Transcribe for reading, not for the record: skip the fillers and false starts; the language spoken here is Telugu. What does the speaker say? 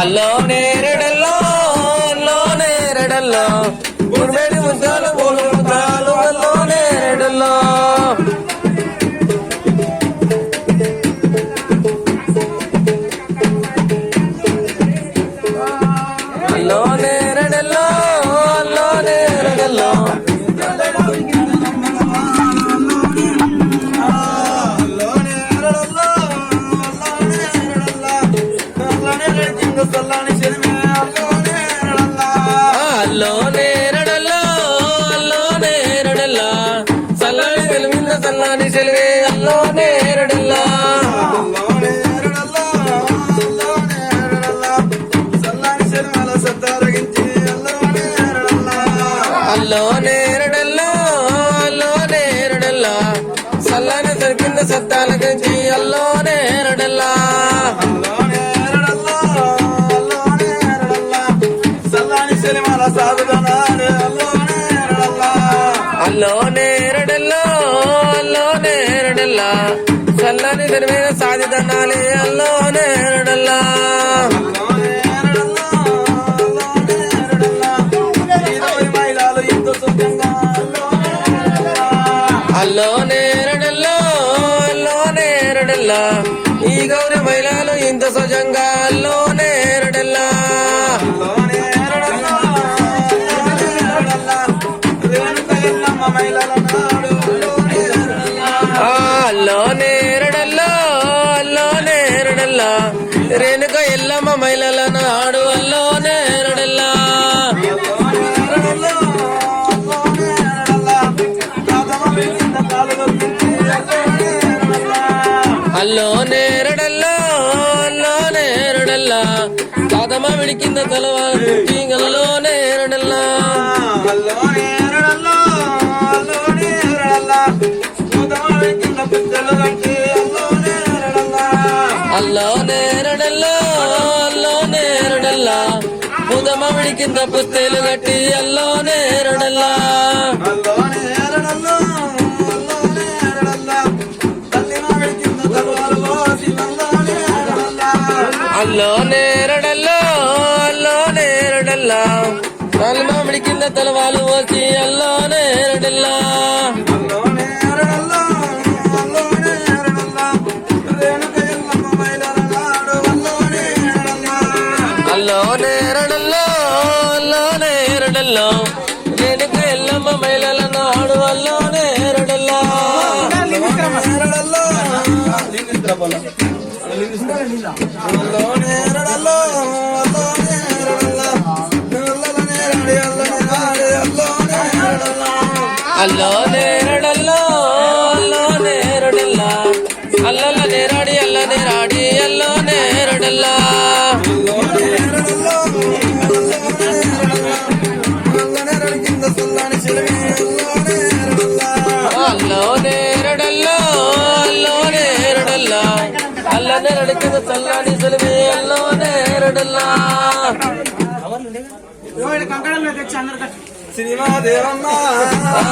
అల్లో నేరడల్లో అల్లో నేరడల్లో గుడిబెడి ముద్దాలు పూలు ముద్దాలు అల్లో నేరడల్లో అల్లో నేరడల్లో అల్లో నేరడల్లో అల్లో నేరడల్లో అల్లో నేరడల్లా సల్లాని వెలుమింద సల్లాని సెలివే అల్లో నేరడల్లా అల్లో నేరడల్లో అల్లో నేరడల్లా సల్లాని సరికింద సత్తాల గంచి అల్లో నేరడల్లా అల్లో నేరడల్లో అల్లో నేరడల్లా సల్లని తెరమైన సాధిదనాలే అల్లో నేరడల్లా అల్లో నేరడల్లో అల్లో నేరడల్లా ఈ గౌరి మహిళలు ఇంత సజంగా అల్లో నేరడల్లా అల్లో నేరడల్లో అల్లో నేరడల్లా రేణుక ఎల్లమ్మ మహిళల నాడు అల్లో నేరడల్లా అల్లో నేరడల్లో అల్లో నేరడల్లా కాదమ్మ విడికింద తలవారు అల్లో నేరడల్లా అల్లో నేరడల్లో అల్లో నేరడల్లా పుదమ విడికింద పుస్తేలు గట్టి అల్లో నేరడల్లా అల్లో నేరడల్లో అల్లో నేరడల్లా తల్లి మామిడి కింద తలవాలు పోసి అల్లో నేరడల్లా అల్లో నేరడల్లో అల్లో నేరడల్లో రేణుక ఎల్లమ్మ మహిళల నాడు అల్లో నేరడల్లా అల్లో నేరడల్లో అల్లో నేరడల్లా అల్లల నేరాడి అల్ల నేరాడి అల్లో నేరడల్లా అల్లో నేరడల్లో అల్లో నేరడల్లా అల్ల నేరడి కింద చల్లాని సెలివి అల్లో నేరడల్లా సినిమా దేవన్నా